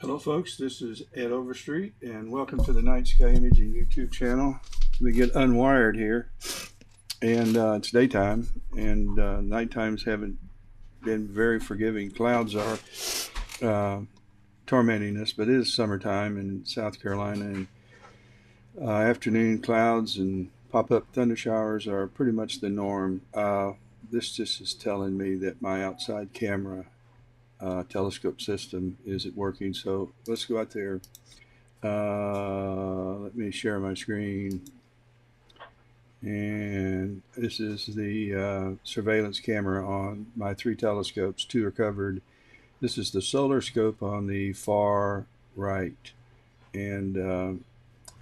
Hello folks, this is Ed Overstreet and welcome to the Night Sky Imaging YouTube channel. We get unwired here and it's daytime and night times haven't been very forgiving. Clouds are tormenting us, but it is summertime in South Carolina and afternoon clouds and pop-up thunder showers are pretty much the norm. This just is telling me that my outside camera telescope system isn't working. So let's go out there. Let me share my screen. And this is the surveillance camera on my 3 telescopes. 2 are covered. This is the solar scope on the far right. And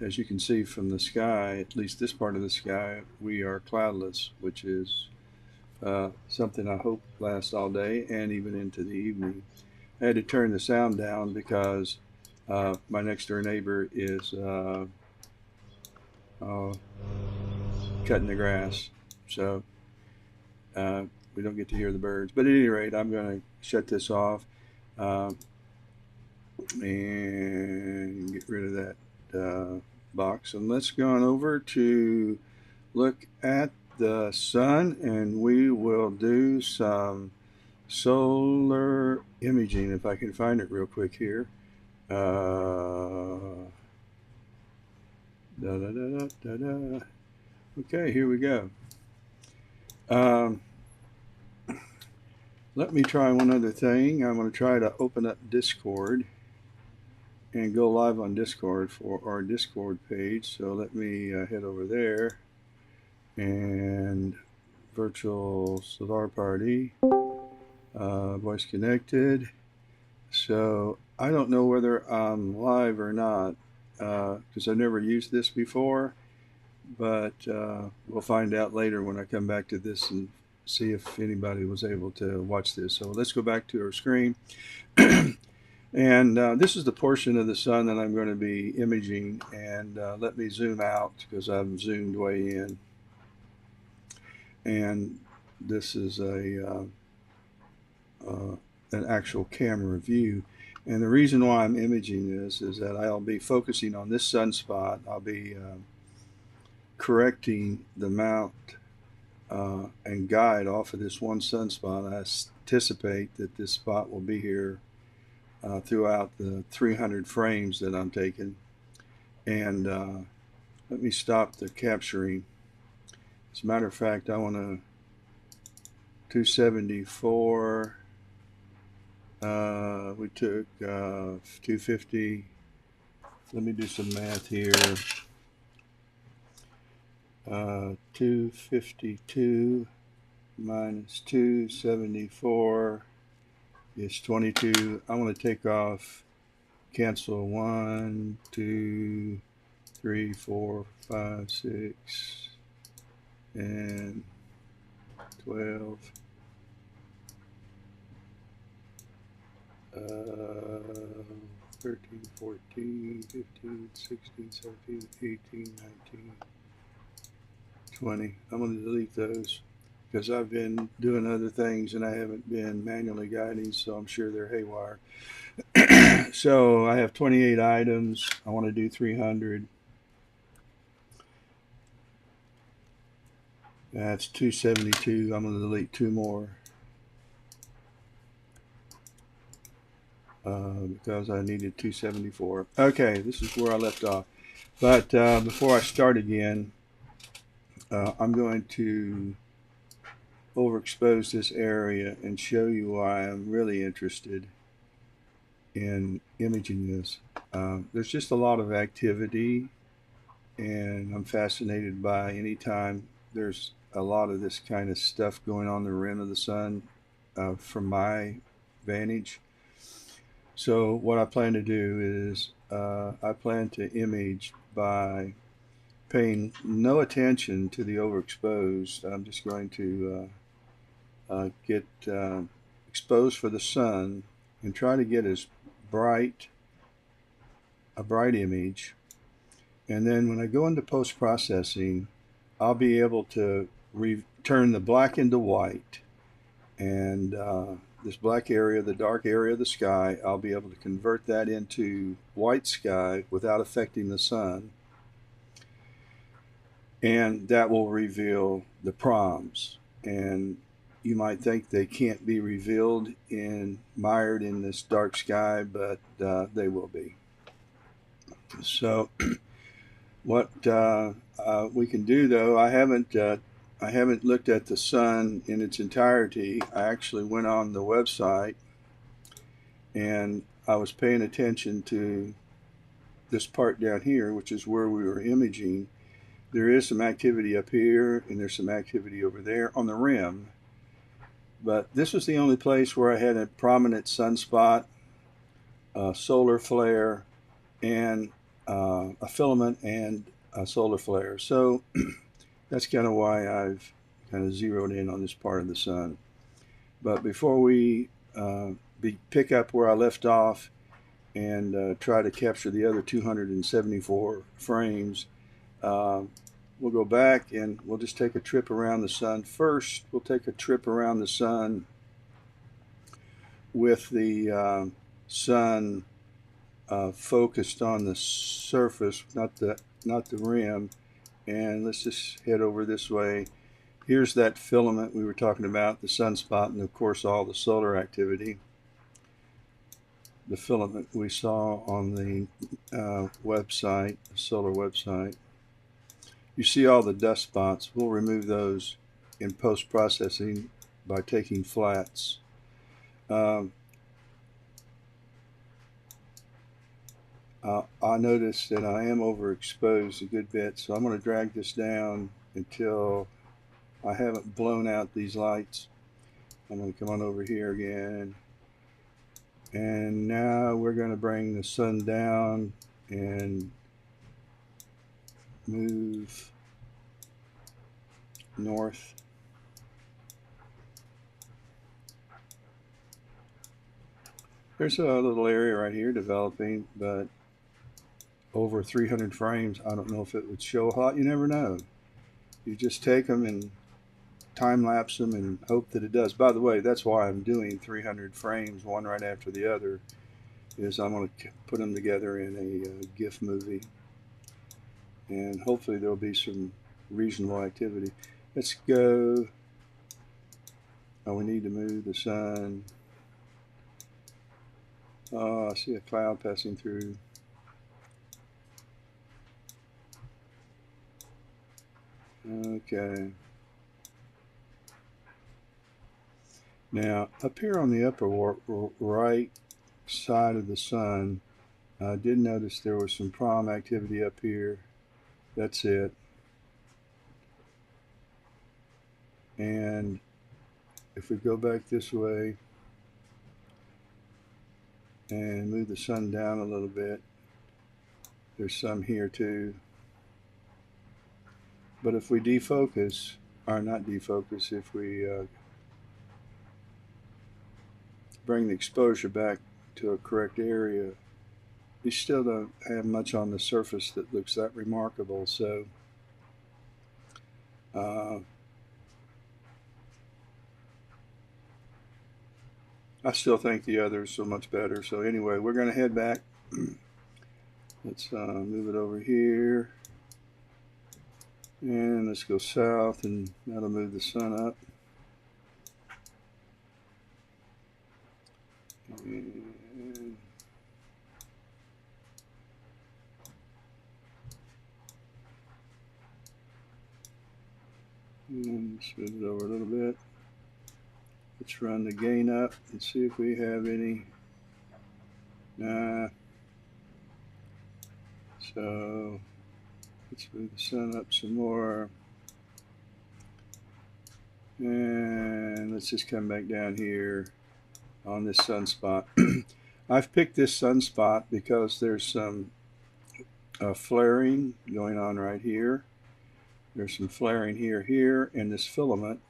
as you can see from the sky, at least this part of the sky, we are cloudless, which is something I hope lasts all day and even into the evening. I had to turn the sound down because my next door neighbor is cutting the grass, so we don't get to hear the birds. But at any rate, I'm going to shut this off and get rid of that box. And let's go on over to look at the sun, and we will do some solar imaging if I can find it real quick here. Okay, here we go. Let me try one other thing. I'm going to try to open up Discord and go live on Discord for our Discord page. So let me head over there and virtual solar party, voice connected. So I don't know whether I'm live or not because I've never used this before, but we'll find out later when I come back to this and see if anybody was able to watch this. So let's go back to our screen. And this is the portion of the sun that I'm going to be imaging, and let me zoom out because I've zoomed way in. And this is an actual camera view. And the reason why I'm imaging this is that I'll be focusing on this sunspot. I'll be correcting the mount and guide off of this one sunspot. I anticipate that this spot will be here throughout the 300 frames that I'm taking. And let me stop the capturing. As a matter of fact, I want to 274. We took 250. Let me do some math here. 252 minus 274 is 22. I want to take off, cancel 1, 2, 3, 4, 5, 6, and 12. 13, 14, 15, 16, 17, 18, 19, 20. I'm going to delete those because I've been doing other things and I haven't been manually guiding, so I'm sure they're haywire. So I have 28 items. I want to do 300. That's 272. I'm going to delete 2 more because I needed 274. Okay, this is where I left off. But before I start again, I'm going to overexpose this area and show you why I'm really interested in imaging this. There's just a lot of activity, and I'm fascinated by any time there's a lot of this kind of stuff going on the rim of the sun from my vantage. So what I plan to do is I plan to image by paying no attention to the overexposed. I'm just going to get exposed for the sun and try to get as bright a bright image. And then when I go into post-processing, I'll be able to turn the black into white and this black area, the dark area of the sky, I'll be able to convert that into white sky without affecting the sun. And that will reveal the proms. And you might think they can't be revealed mired in this dark sky, but they will be. So what we can do, though, I haven't looked at the sun in its entirety. I actually went on the website and I was paying attention to this part down here, which is where we were imaging. There is some activity up here and there's some activity over there on the rim. But this was the only place where I had a prominent sunspot, a solar flare, and a filament and a solar flare. So that's kind of why I've kind of zeroed in on this part of the sun. But before we pick up where I left off and try to capture the other 274 frames, we'll go back and we'll just take a trip around the sun. First, we'll take a trip around the sun with the sun focused on the surface, not the rim. And let's just head over this way. Here's that filament we were talking about, the sunspot, and of course all the solar activity. The filament we saw on the website, the solar website. You see all the dust spots. We'll remove those in post-processing by taking flats. I noticed that I am overexposed a good bit, so I'm going to drag this down until I haven't blown out these lights. I'm going to come on over here again. And now we're going to bring the sun down and move north. There's a little area right here developing, but over 300 frames, I don't know if it would show a lot. You never know. You just take them and time lapse them and hope that it does. By the way, that's why I'm doing 300 frames, one right after the other, is I'm going to put them together in a GIF movie. And hopefully there'll be some reasonable activity. Let's go. Oh, we need to move the sun. Oh, I see a cloud passing through. Okay. Now, up here on the upper right side of the sun, I did notice there was some prom activity up here. That's it. And if we go back this way and move the sun down a little bit, there's some here too. But if we defocus, or not defocus, if we bring the exposure back to a correct area, you still don't have much on the surface that looks that remarkable. So I still think the others are much better. So anyway, we're going to head back. Let's move it over here. And let's go south, and that'll move the sun up. And let's move it over a little bit. Let's run the gain up and see if we have any. Nah. So let's move the sun up some more. And let's just come back down here on this sunspot. I've picked this sunspot because there's some flaring going on right here. There's some flaring here, and this filament.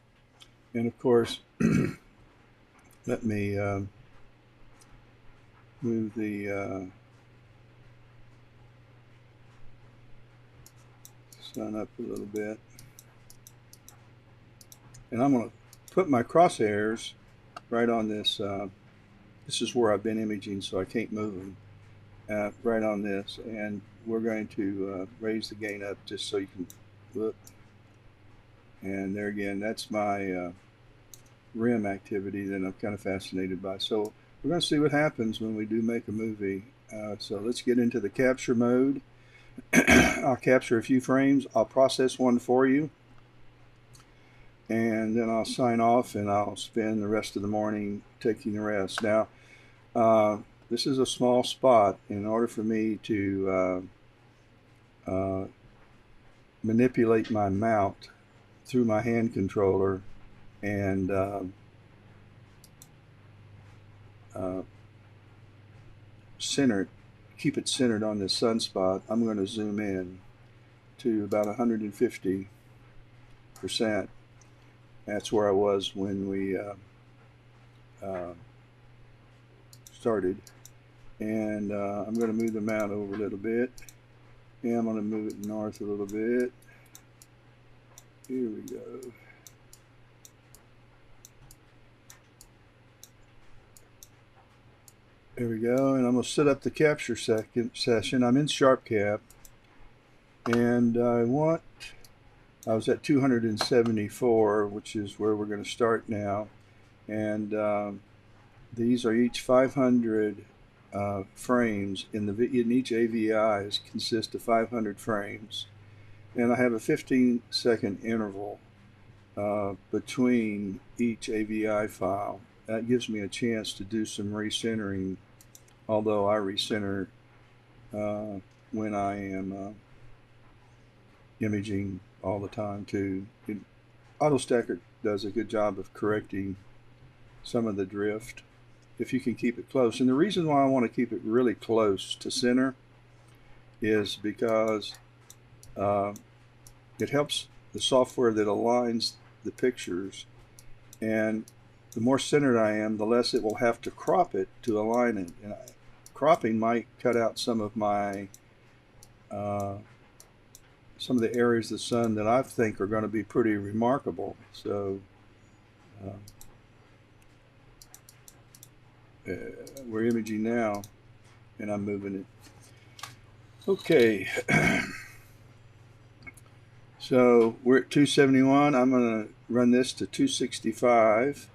And of course, let me move the sun up a little bit. And I'm going to put my crosshairs right on this. This is where I've been imaging, so I can't move them. Right on this, and we're going to raise the gain up just so you can look. And there again, that's my rim activity that I'm kind of fascinated by. So we're going to see what happens when we do make a movie. So let's get into the capture mode. I'll capture a few frames. I'll process one for you, and then I'll sign off, and I'll spend the rest of the morning taking the rest. Now, this is a small spot. In order for me to manipulate my mount through my hand controller and keep it centered on this sunspot, I'm going to zoom in to about 150%. That's where I was when we started. And I'm going to move the mount over a little bit. And I'm going to move it north a little bit. Here we go. There we go, and I'm going to set up the capture session. I'm in Sharpcap, and I was at 274, which is where we're going to start now. And these are each 500 frames. In each AVI consists of 500 frames. And I have a 15-second interval between each AVI file. That gives me a chance to do some recentering, although I recenter when I am imaging all the time too. Autostakkert does a good job of correcting some of the drift if you can keep it close. And the reason why I want to keep it really close to center is because it helps the software that aligns the pictures, and the more centered I am, the less it will have to crop it to align it. And cropping might cut out some of my some of the areas of the sun that I think are going to be pretty remarkable. So we're imaging now, and I'm moving it. Okay. So we're at 271. I'm going to run this to 265.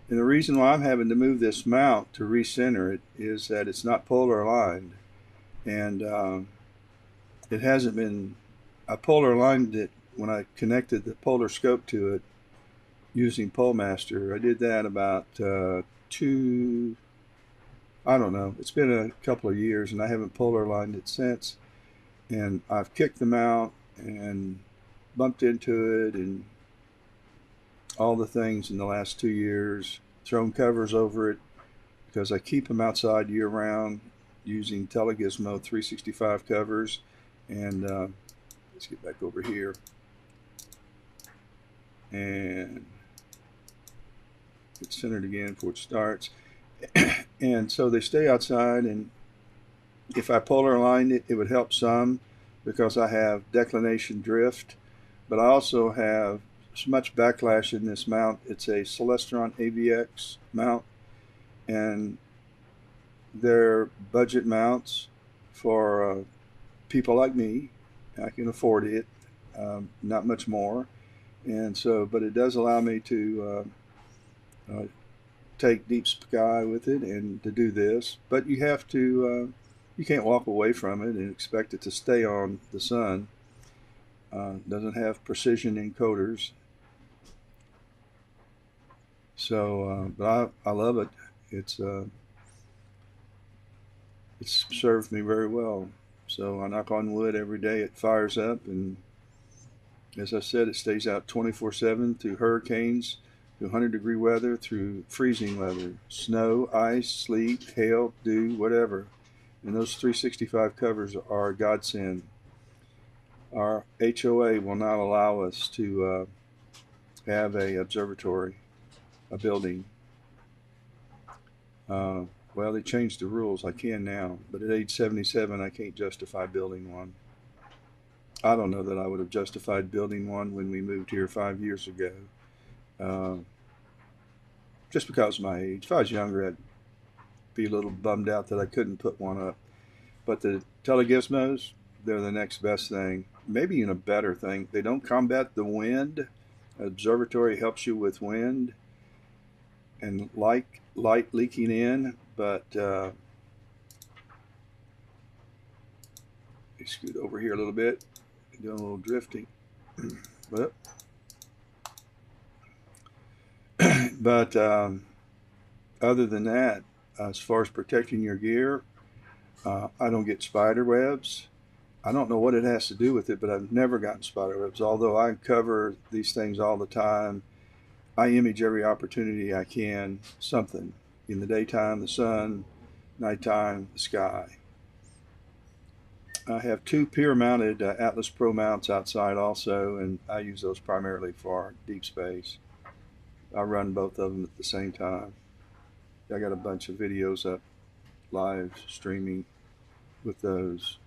And the reason why I'm having to move this mount to recenter it is that it's not polar aligned. And it hasn't been, I polar aligned it when I connected the polar scope to it using PolMaster. I did that about I don't know, it's been a couple of years, and I haven't polar aligned it since. And I've kicked them out and bumped into it and all the things in the last 2 years, thrown covers over it because I keep them outside year round using Telegizmo 365 covers. And let's get back over here and get centered again before it starts. And so they stay outside, and if I polar aligned it, it would help some because I have declination drift, but I also have so much backlash in this mount. It's a Celestron AVX mount, and they're budget mounts for people like me. I can afford it, not much more. And so, but it does allow me to take deep sky with it and to do this. But you have to, you can't walk away from it and expect it to stay on the sun. Doesn't have precision encoders. So, but I love it. It's served me very well. So I knock on wood every day. It fires up, and as I said, it stays out 24/7 through hurricanes, through 100-degree weather, through freezing weather, snow, ice, sleet, hail, dew, whatever. And those 365 covers are a godsend. Our HOA will not allow us to have a observatory, a building. Well, they changed the rules. I can now, but at age 77, I can't justify building one. I don't know that I would have justified building one when we moved here 5 years ago. just because of my age. If I was younger, I'd be a little bummed out that I couldn't put one up. But the telegizmos, they're the next best thing, maybe even a better thing. They don't combat the wind. Observatory helps you with wind and light leaking in, but scoot over here a little bit, doing a little drifting. But other than that, as far as protecting your gear, I don't get spider webs. I don't know what it has to do with it, but I've never gotten spider webs. Although I cover these things all the time, I image every opportunity I can, something. In the daytime, the sun, nighttime, the sky. I have two pier-mounted Atlas Pro mounts outside also, and I use those primarily for deep space. I run both of them at the same time. I got a bunch of videos up live streaming with those.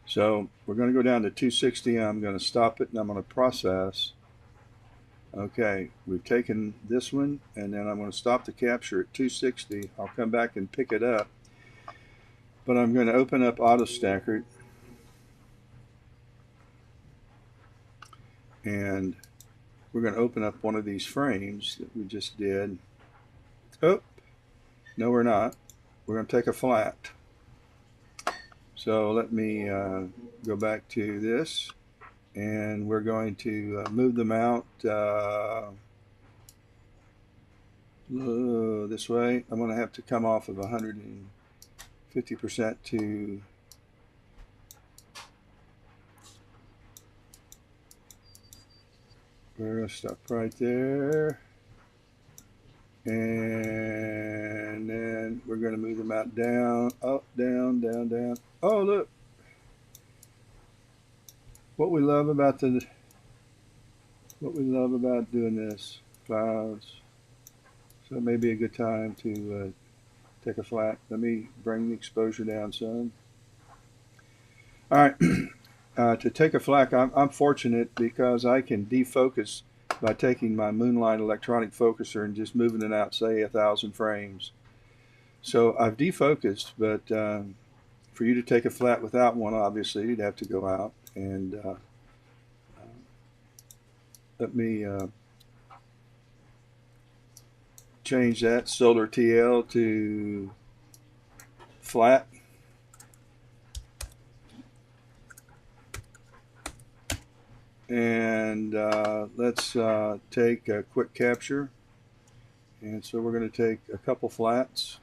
So we're going to go down to 260. I'm going to stop it and I'm going to process. Okay, we've taken this one and then I'm going to stop the capture at 260. I'll come back and pick it up. But I'm going to open up Autostakkert and we're going to open up one of these frames that we just did. Oh, no we're not. We're going to take a flat. So let me go back to this, and we're going to move the mount this way. I'm going to have to come off of 150% to we're going to stop right there, and then we're going to move the mount down, up, down, down, down. Oh, look. What we love about doing this, clouds. So it may be a good time to take a flat. Let me bring the exposure down some. All right, to take a flat, I'm fortunate because I can defocus by taking my Moonlight electronic focuser and just moving it out, say 1,000 frames. So I've defocused, but for you to take a flat without one, obviously you'd have to go out and let me change that solar TL to flat. And let's take a quick capture. And so we're going to take a couple flats.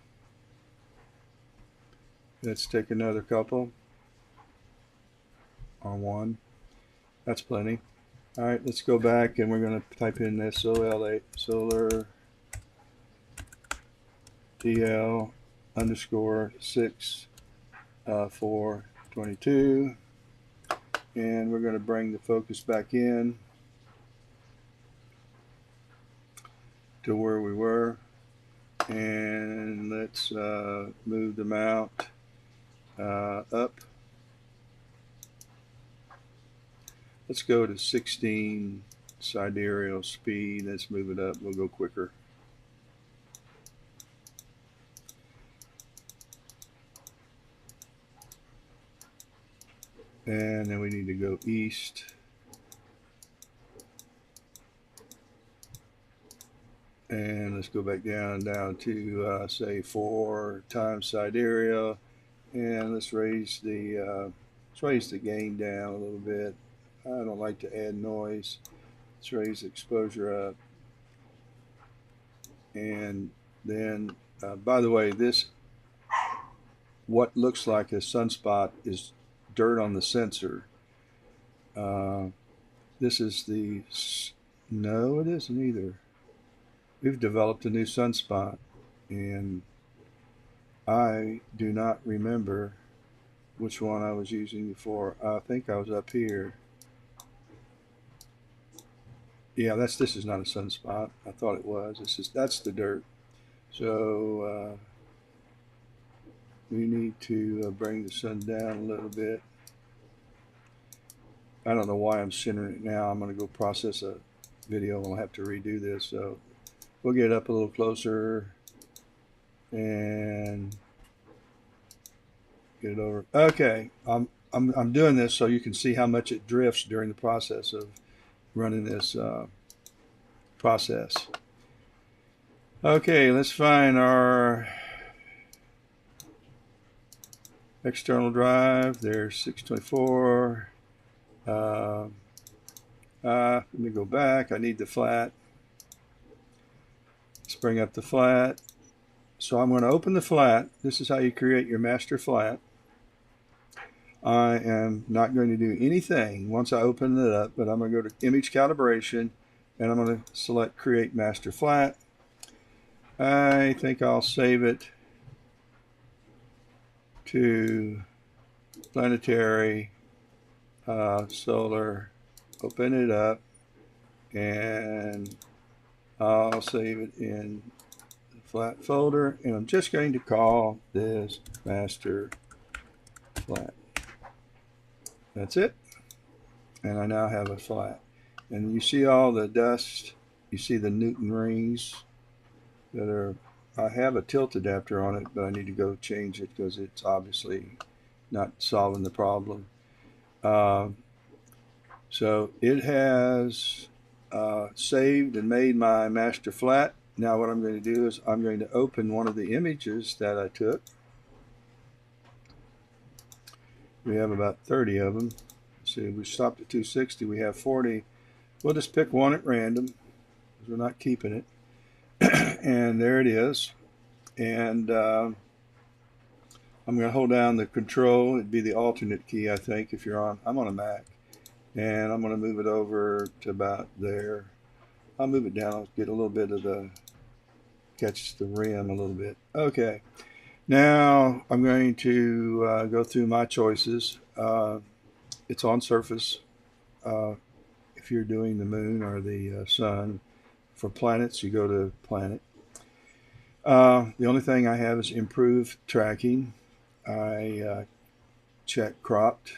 Let's take another couple on one. That's plenty. All right, let's go back and we're going to type in this solar TL underscore 6422. And we're going to bring the focus back in to where we were. And let's move the mount up. Let's go to 16 sidereal speed. Let's move it up. We'll go quicker. And then we need to go east. And let's go back down to say 4 times sidereal, and let's raise the gain down a little bit. I don't like to add noise. Let's raise the exposure up, and then by the way, this what looks like a sunspot is dirt on the sensor. This is the no, it isn't either. We've developed a new sunspot, and I do not remember which one I was using before. I think I was up here. Yeah, this is not a sunspot. I thought it was. That's the dirt. So we need to bring the sun down a little bit. I don't know why I'm centering it now. I'm going to go process a video and I'll have to redo this. So we'll get up a little closer and get it over. Okay, I'm doing this so you can see how much it drifts during the process of running this process. Okay, let's find our external drive. There's 624. Let me go back. I need the flat. Let's bring up the flat. So I'm going to open the flat. This is how you create your master flat. I am not going to do anything once I open it up, but I'm going to go to image calibration and I'm going to select create master flat. I think I'll save it to planetary, solar, open it up, and I'll save it in the flat folder, and I'm just going to call this master flat. That's it, and I now have a flat. And you see all the dust, you see the Newton rings that are, I have a tilt adapter on it, but I need to go change it because it's obviously not solving the problem. So it has saved and made my master flat. Now what I'm going to do is I'm going to open one of the images that I took. We have about 30 of them. Let's see, we stopped at 260. We have 40. We'll just pick one at random because we're not keeping it. And there it is. And I'm going to hold down the control. It'd be the alternate key, I think, if you're on. I'm on a Mac. And I'm going to move it over to about there. I'll move it down. I'll get a little bit of the, catch the rim a little bit. Okay. Now I'm going to go through my choices. It's on surface. If you're doing the moon or the sun. For planets, you go to planet. The only thing I have is improved tracking. I check cropped.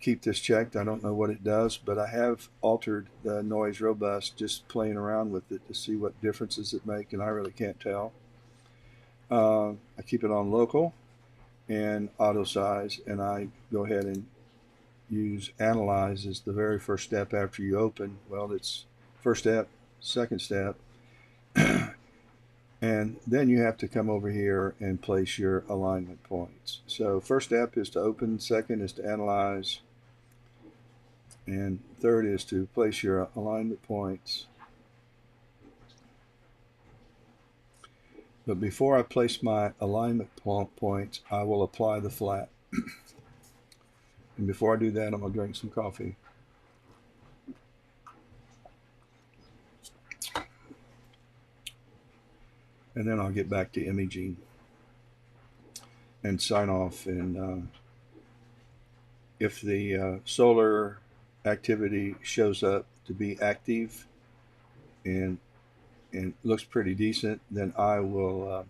Keep this checked. I don't know what it does, but I have altered the noise robust, just playing around with it to see what differences it make, and I really can't tell. I keep it on local and auto size, and I go ahead and use analyze as the very first step after you open. Well, it's first step, second step, and then you have to come over here and place your alignment points. So first step is to open, second is to analyze, and third is to place your alignment points. But before I place my alignment points, I will apply the flat. And before I do that, I'm going to drink some coffee. And then I'll get back to imaging and sign off. And if the solar activity shows up to be active and looks pretty decent, then I will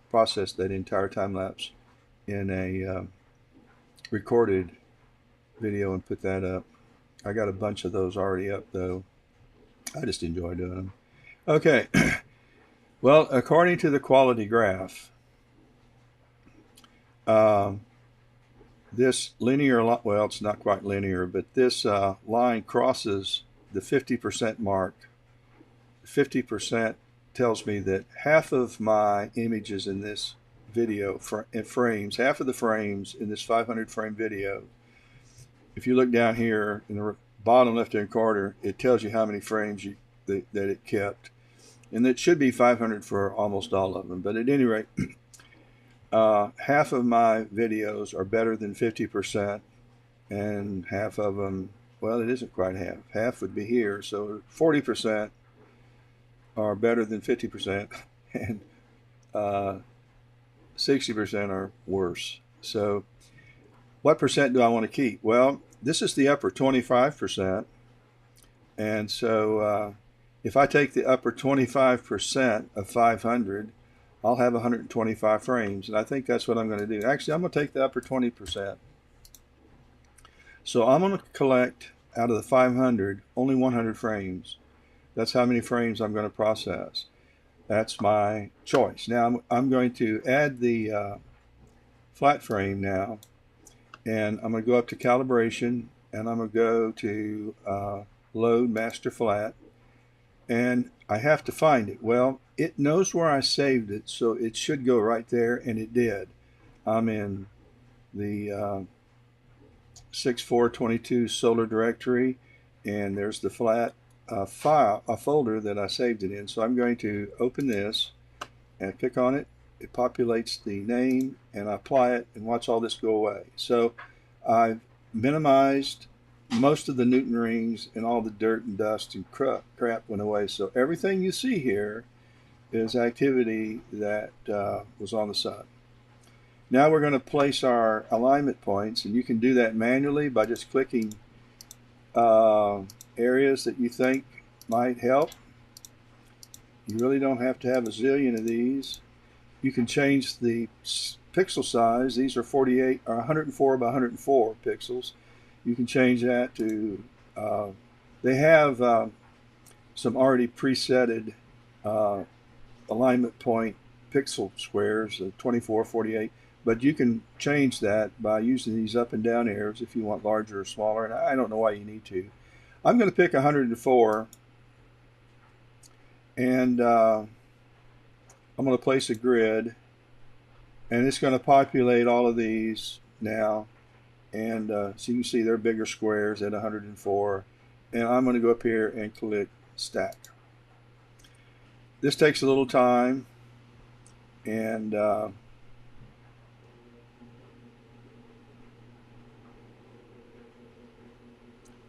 process that entire time lapse in a recorded video and put that up. I got a bunch of those already up though. I just enjoy doing them. Okay. Well, according to the quality graph, this linear, well, it's not quite linear, but this line crosses the 50% mark. 50% tells me that half of my images in this video, frames, half of the frames in this 500 frame video, if you look down here in the bottom left-hand corner, it tells you how many frames that it kept. And it should be 500 for almost all of them. But at any rate, half of my videos are better than 50%, and half of them, well, it isn't quite half. Half would be here, so 40% are better than 50%, and 60% are worse. So what percent do I want to keep? Well, this is the upper 25%, and so if I take the upper 25% of 500, I'll have 125 frames, and I think that's what I'm going to do. Actually, I'm going to take the upper 20%. So I'm going to collect out of the 500 only 100 frames. That's how many frames I'm going to process. That's my choice. Now I'm going to add the flat frame now, and I'm going to go up to calibration, and I'm going to go to load master flat, and I have to find it. Well, it knows where I saved it, so it should go right there, and it did. I'm in the 6422 solar directory, and there's the flat file, a folder that I saved it in. So I'm going to open this and click on it. It populates the name, and I apply it, and watch all this go away. So I've minimized most of the Newton rings, and all the dirt and dust and crap went away. So everything you see here is activity that was on the sun. Now we're going to place our alignment points, and you can do that manually by just clicking areas that you think might help. You really don't have to have a zillion of these. You can change the pixel size. These are 48 or 104 by 104 pixels. You can change that to, they have some already presetted alignment point pixel squares, 24, 48, but you can change that by using these up and down arrows if you want larger or smaller, and I don't know why you need to. I'm going to pick 104, and I'm going to place a grid, and it's going to populate all of these now, and so you can see they're bigger squares at 104, and I'm going to go up here and click stack. This takes a little time, and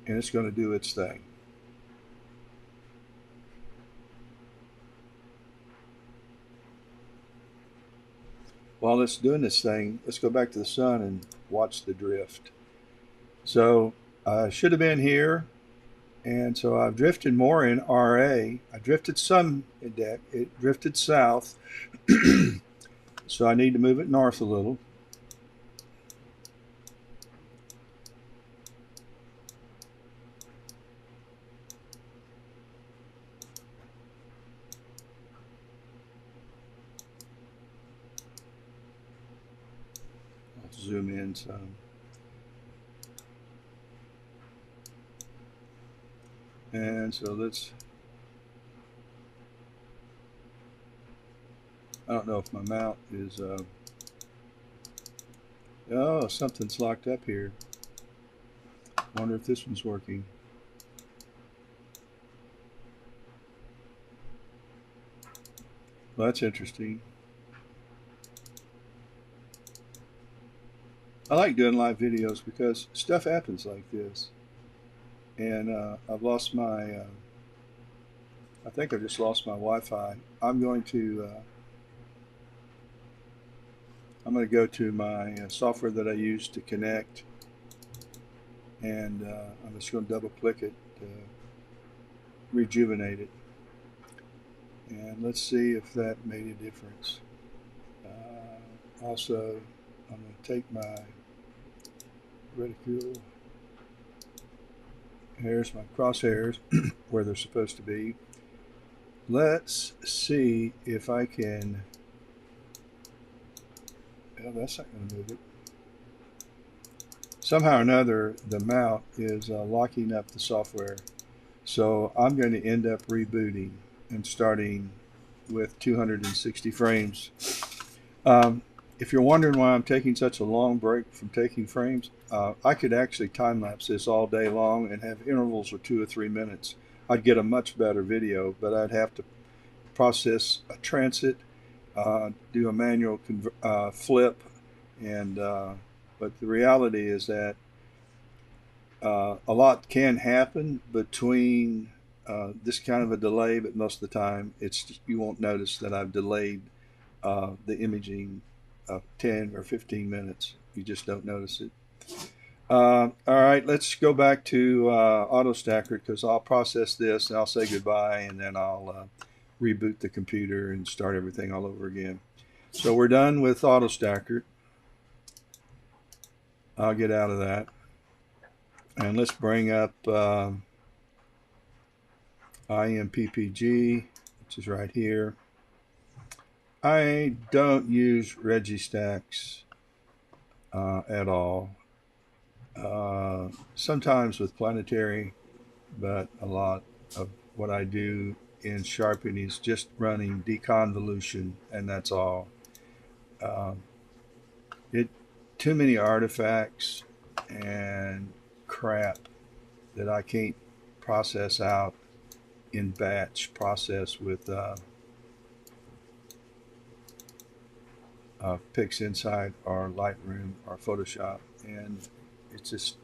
it's going to do its thing. While it's doing this thing, let's go back to the sun and watch the drift. So I should have been here, and so I've drifted more in RA. I drifted some in depth. It drifted south, so I need to move it north a little. I'll zoom in some. And so let's, I don't know if my mount is, oh, something's locked up here. Wonder if this one's working. Well, that's interesting. I like doing live videos because stuff happens like this. And I've lost my, I think I just lost my Wi-Fi. I'm going to go to my software that I use to connect, and I'm just going to double click it to rejuvenate it. And let's see if that made a difference. Also, I'm going to take my reticule. Here's my crosshairs where they're supposed to be. Let's see if I can. Well, that's not going to move it. Somehow or another, the mount is locking up the software. So I'm going to end up rebooting and starting with 260 frames. If you're wondering why I'm taking such a long break from taking frames, I could actually time-lapse this all day long and have intervals of 2 or 3 minutes. I'd get a much better video, but I'd have to process a transit, do a manual flip, and but the reality is that a lot can happen between this kind of a delay, but most of the time it's just, you won't notice that I've delayed the imaging 10 or 15 minutes. You just don't notice it. All right, let's go back to Autostakkert, because I'll process this and I'll say goodbye, and then I'll reboot the computer and start everything all over again. So we're done with Autostakkert. I'll get out of that. And let's bring up ImPPG, which is right here. I don't use Registacks at all. Sometimes with planetary, but a lot of what I do in sharpening is just running deconvolution, and that's all. Um, it too many artifacts and crap that I can't process out in batch process with PixInsight or Lightroom or Photoshop, and it's just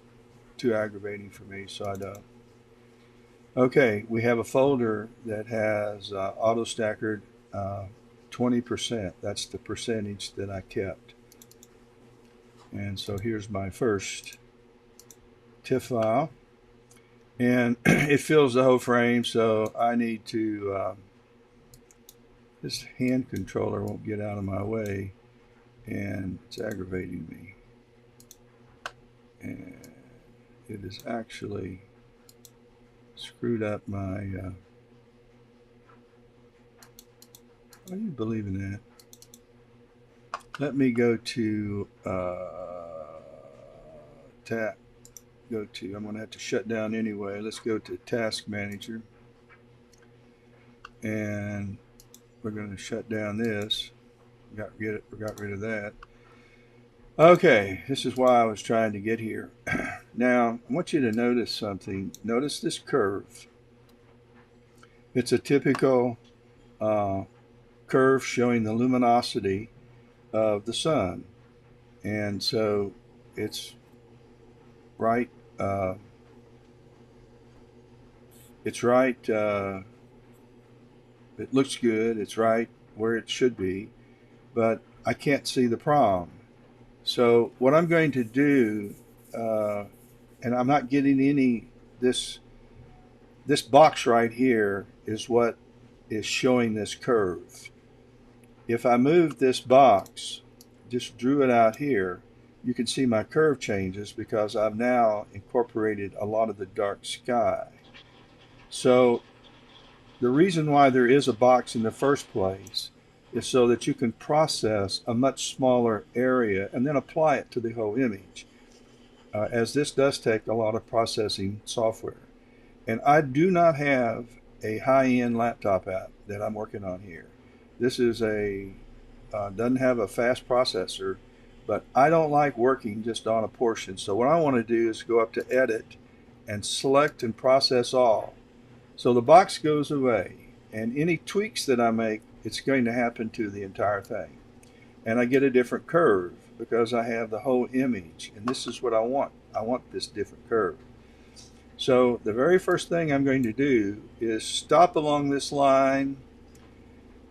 too aggravating for me, so I don't. Okay, we have a folder that has Autostakkert 20%. That's the percentage that I kept. And so here's my first TIFF file. And it fills the whole frame, so I need to, this hand controller won't get out of my way, and it's aggravating me. And it is actually screwed up my, are you believing that? Let me go to I'm going to have to shut down anyway. Let's go to Task Manager, and we're going to shut down this. Got rid of that. Okay, this is why I was trying to get here. Now, I want you to notice something. Notice this curve. It's a typical curve showing the luminosity of the sun. And so it's right, it's right, it looks good, it's right where it should be, but I can't see the problem. So what I'm going to do, and I'm not getting any, this box right here is what is showing this curve. If I move this box, just drew it out here, you can see my curve changes because I've now incorporated a lot of the dark sky. So the reason why there is a box in the first place is so that you can process a much smaller area and then apply it to the whole image, as this does take a lot of processing software. And I do not have a high-end laptop app that I'm working on here. This is doesn't have a fast processor, but I don't like working just on a portion. So what I want to do is go up to Edit and select and process all. So the box goes away, and any tweaks that I make, it's going to happen to the entire thing. And I get a different curve because I have the whole image, and this is what I want. I want this different curve. So the very first thing I'm going to do is stop along this line.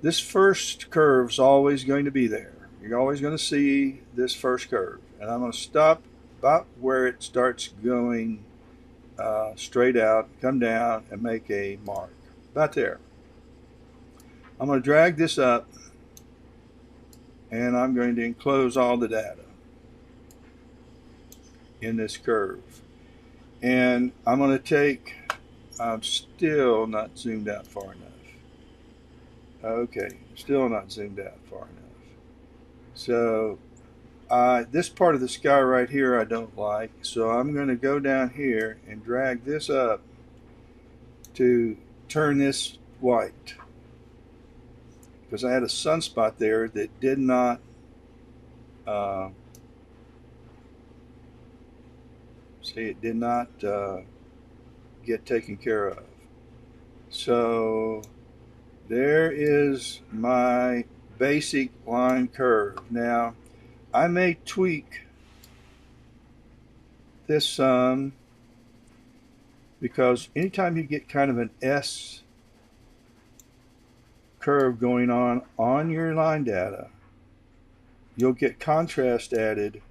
This first curve's always going to be there. You're always going to see this first curve. And I'm going to stop about where it starts going straight out, come down, and make a mark. About there. I'm going to drag this up, and I'm going to enclose all the data in this curve. And I'm going to take, I'm still not zoomed out far enough. Okay, still not zoomed out far enough. So this part of the sky right here I don't like, so I'm going to go down here and drag this up to turn this white, because I had a sunspot there that did not get taken care of. So there is my basic line curve. Now I may tweak this some, because anytime you get kind of an S curve going on your line data, you'll get contrast added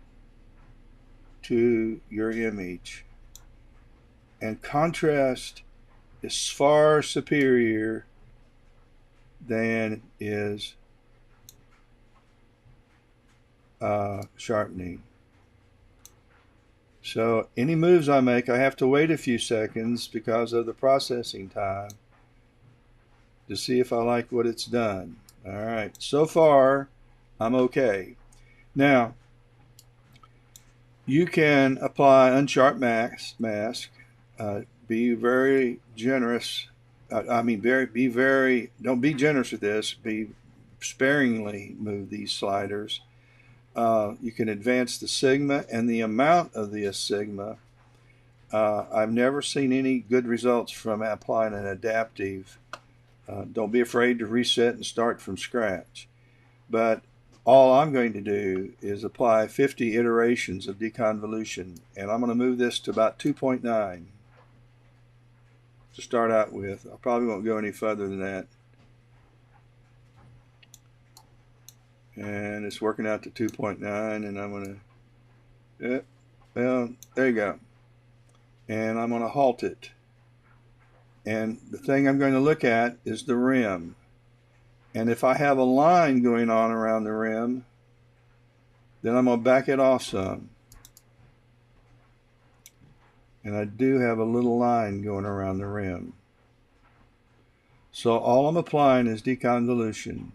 to your image, and contrast is far superior than is sharpening. So any moves I make, I have to wait a few seconds because of the processing time to see if I like what it's done. All right, so far I'm okay. Now you can apply unsharp mask. Be very generous. Don't be generous with this. Be sparingly move these sliders. You can advance the sigma and the amount of the sigma. I've never seen any good results from applying an adaptive. Don't be afraid to reset and start from scratch. But all I'm going to do is apply 50 iterations of deconvolution, and I'm going to move this to about 2.9 to start out with. I probably won't go any further than that. And it's working out to 2.9, and I'm going to, well, there you go. And I'm going to halt it. And the thing I'm going to look at is the rim. And if I have a line going on around the rim, then I'm going to back it off some. And I do have a little line going around the rim. So all I'm applying is deconvolution.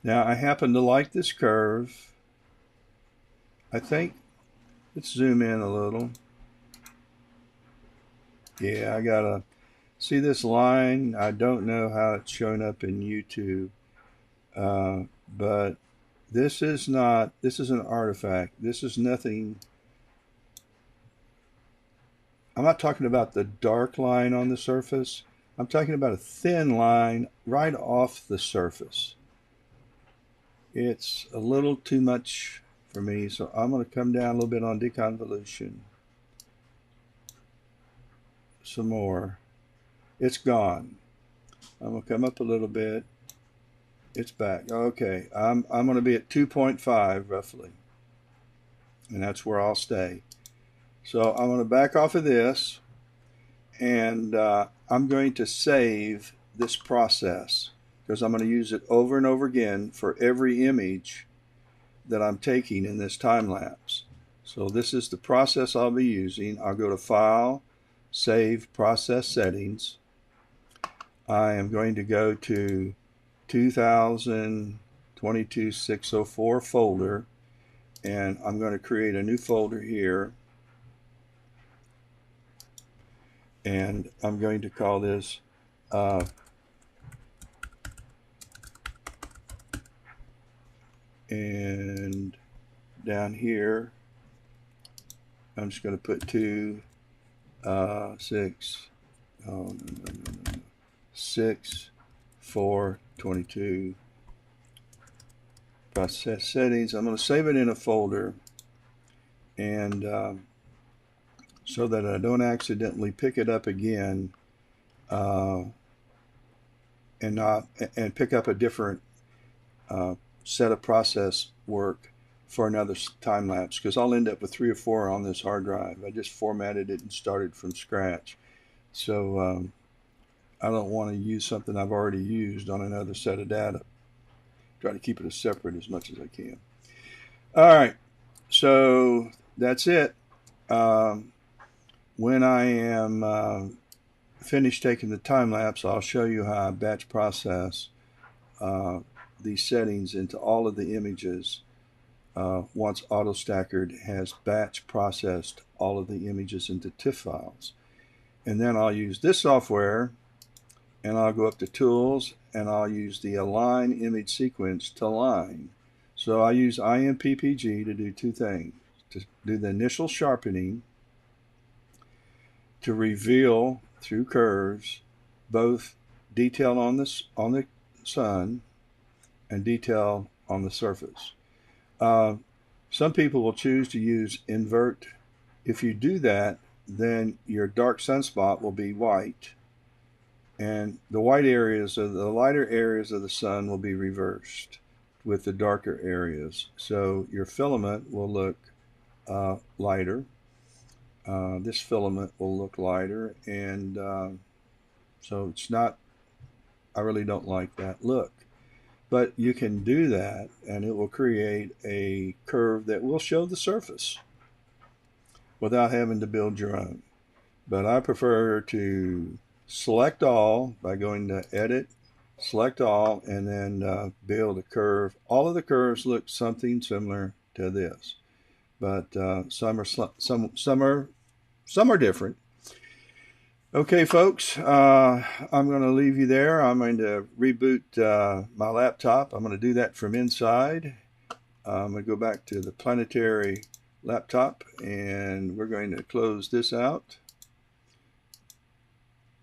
Now I happen to like this curve. I think, let's zoom in a little. Yeah, I gotta see this line. I don't know how it's showing up in YouTube, but this is an artifact. This is nothing. I'm not talking about the dark line on the surface. I'm talking about a thin line right off the surface. It's a little too much for me, so I'm going to come down a little bit on deconvolution. Some more. It's gone. I'm going to come up a little bit. It's back. Okay, I'm going to be at 2.5 roughly, and that's where I'll stay. So I'm going to back off of this, and I'm going to save this process because I'm going to use it over and over again for every image that I'm taking in this time lapse. So this is the process I'll be using. I'll go to File, Save, Process Settings. I am going to go to 2022-604 folder, and I'm going to create a new folder here, and I'm going to call this and down here I'm just going to put 6 4 22 process settings. I'm going to save it in a folder, and so that I don't accidentally pick it up again and pick up a different set of process work for another time lapse, because I'll end up with 3 or 4 on this hard drive. I just formatted it and started from scratch. So I don't want to use something I've already used on another set of data. Try to keep it as separate as much as I can. All right, so that's it. When I am finished taking the time lapse, I'll show you how I batch process these settings into all of the images once Autostakkert has batch processed all of the images into TIFF files. And then I'll use this software, and I'll go up to Tools, and I'll use the Align Image Sequence to line. So I use ImPPG to do 2 things. To do the initial sharpening, to reveal through curves both detail on the sun and detail on the surface. Some people will choose to use invert. If you do that, then your dark sunspot will be white, and the white areas of the lighter areas of the sun will be reversed with the darker areas. So your filament will look lighter. This filament will look lighter, and so it's not, I really don't like that look. But you can do that, and it will create a curve that will show the surface. without having to build your own. But I prefer to select all by going to Edit, select all, and then build a curve. All of the curves look something similar to this, but some are different. Okay, folks, I'm going to leave you there. I'm going to reboot my laptop. I'm going to do that from inside. I'm going to go back to the planetary laptop, and we're going to close this out.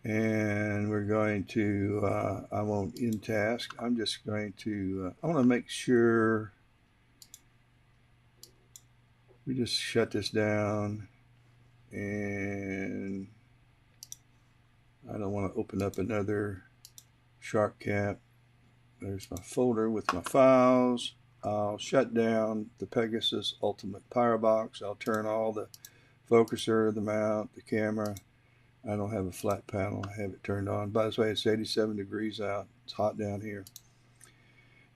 And we're going to, I won't end task. I'm just going to, I want to make sure we just shut this down, and I don't want to open up another Sharpcap. There's my folder with my files. I'll shut down the Pegasus Ultimate Power Box. I'll turn all the focuser, the mount, the camera. I don't have a flat panel. I have it turned on. By the way, it's 87 degrees out. It's hot down here.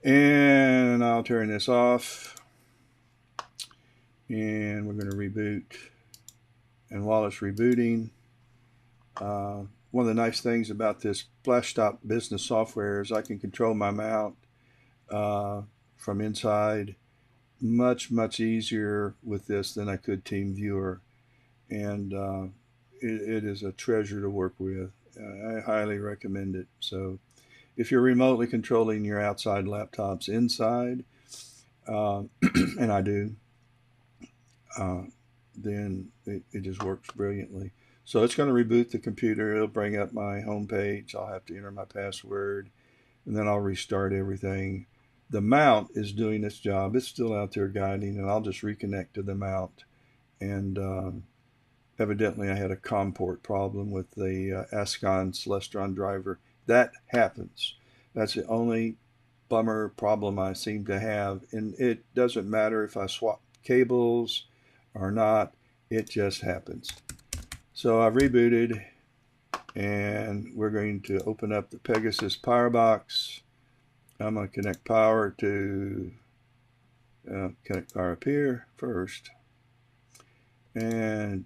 And I'll turn this off. And we're going to reboot. And while it's rebooting, one of the nice things about this Flashtop business software is I can control my mount from inside much easier with this than I could TeamViewer. And it is a treasure to work with. I highly recommend it. So if you're remotely controlling your outside laptops inside, and I do, then it just works brilliantly. So it's going to reboot the computer. It'll bring up my home page. I'll have to enter my password, and then I'll restart everything. The mount is doing its job. It's still out there guiding, and I'll just reconnect to the mount. And evidently I had a COM port problem with the Ascon Celestron driver. That happens. That's the only bummer problem I seem to have. And it doesn't matter if I swap cables or not. It just happens. So I've rebooted, and we're going to open up the Pegasus Power Box. I'm going to connect power to connect power up here first. And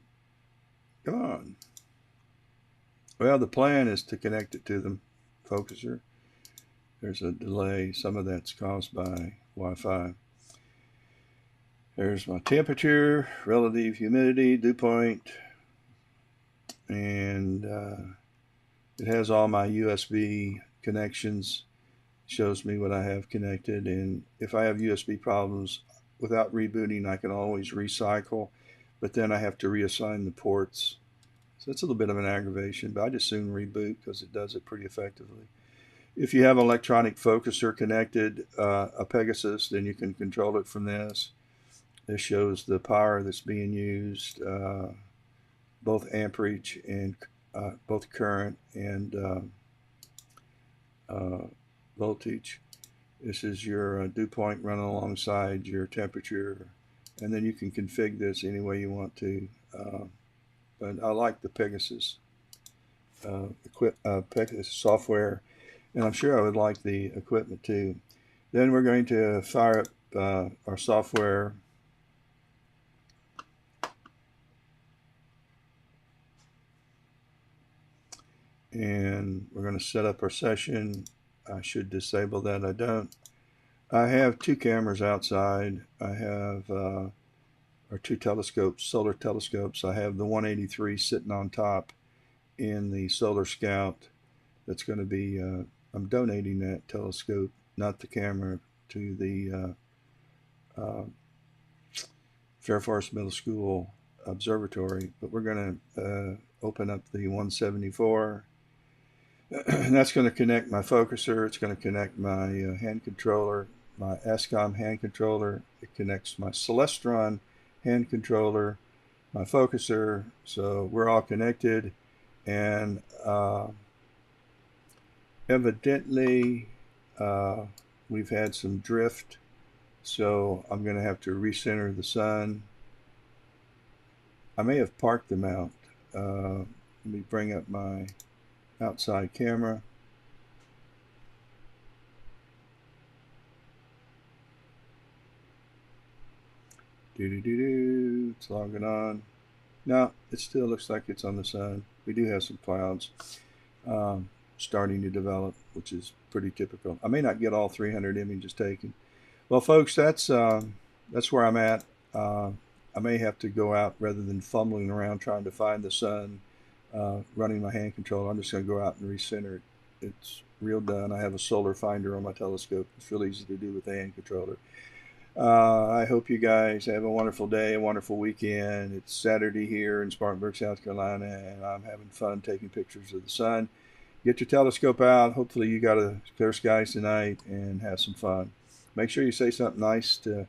come on. Well, the plan is to connect it to the focuser. There's a delay. Some of that's caused by Wi-Fi. There's my temperature, relative humidity, dew point, and it has all my USB connections. Shows me what I have connected, and if I have USB problems, without rebooting, I can always recycle, but then I have to reassign the ports. So it's a little bit of an aggravation, but I just soon reboot because it does it pretty effectively. If you have an electronic focuser connected, a Pegasus, then you can control it from this. This shows the power that's being used, both amperage and both current and voltage. This is your dew point running alongside your temperature, and then you can configure this any way you want to. But I like the Pegasus Pegasus software, and I'm sure I would like the equipment too. Then we're going to fire up our software. And we're going to set up our session. I should disable that. I don't. I have two cameras outside. I have our two telescopes, solar telescopes. I have the 183 sitting on top in the Solar Scout. That's going to be, I'm donating that telescope, not the camera, to the Fair Forest Middle School Observatory. But we're going to open up the 174. And that's going to connect my focuser. It's going to connect my hand controller, my ASCOM hand controller. It connects my Celestron hand controller, my focuser. So we're all connected. And evidently we've had some drift. So I'm going to have to recenter the sun. I may have parked the mount. Let me bring up my outside camera. It's logging on. No, it still looks like it's on the sun. We do have some clouds starting to develop, which is pretty typical. I may not get all 300 images taken. Well, folks, that's where I'm at. I may have to go out rather than fumbling around trying to find the sun, running my hand controller. I'm just going to go out and recenter it. It's real done. I have a solar finder on my telescope. It's real easy to do with the hand controller. I hope you guys have a wonderful day, a wonderful weekend. It's Saturday here in Spartanburg, South Carolina, and I'm having fun taking pictures of the sun. Get your telescope out. Hopefully you got a clear skies tonight and have some fun. Make sure you say something nice to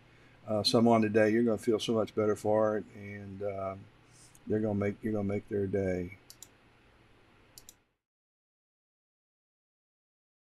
someone today. You're going to feel so much better for it, and you're going to make their day.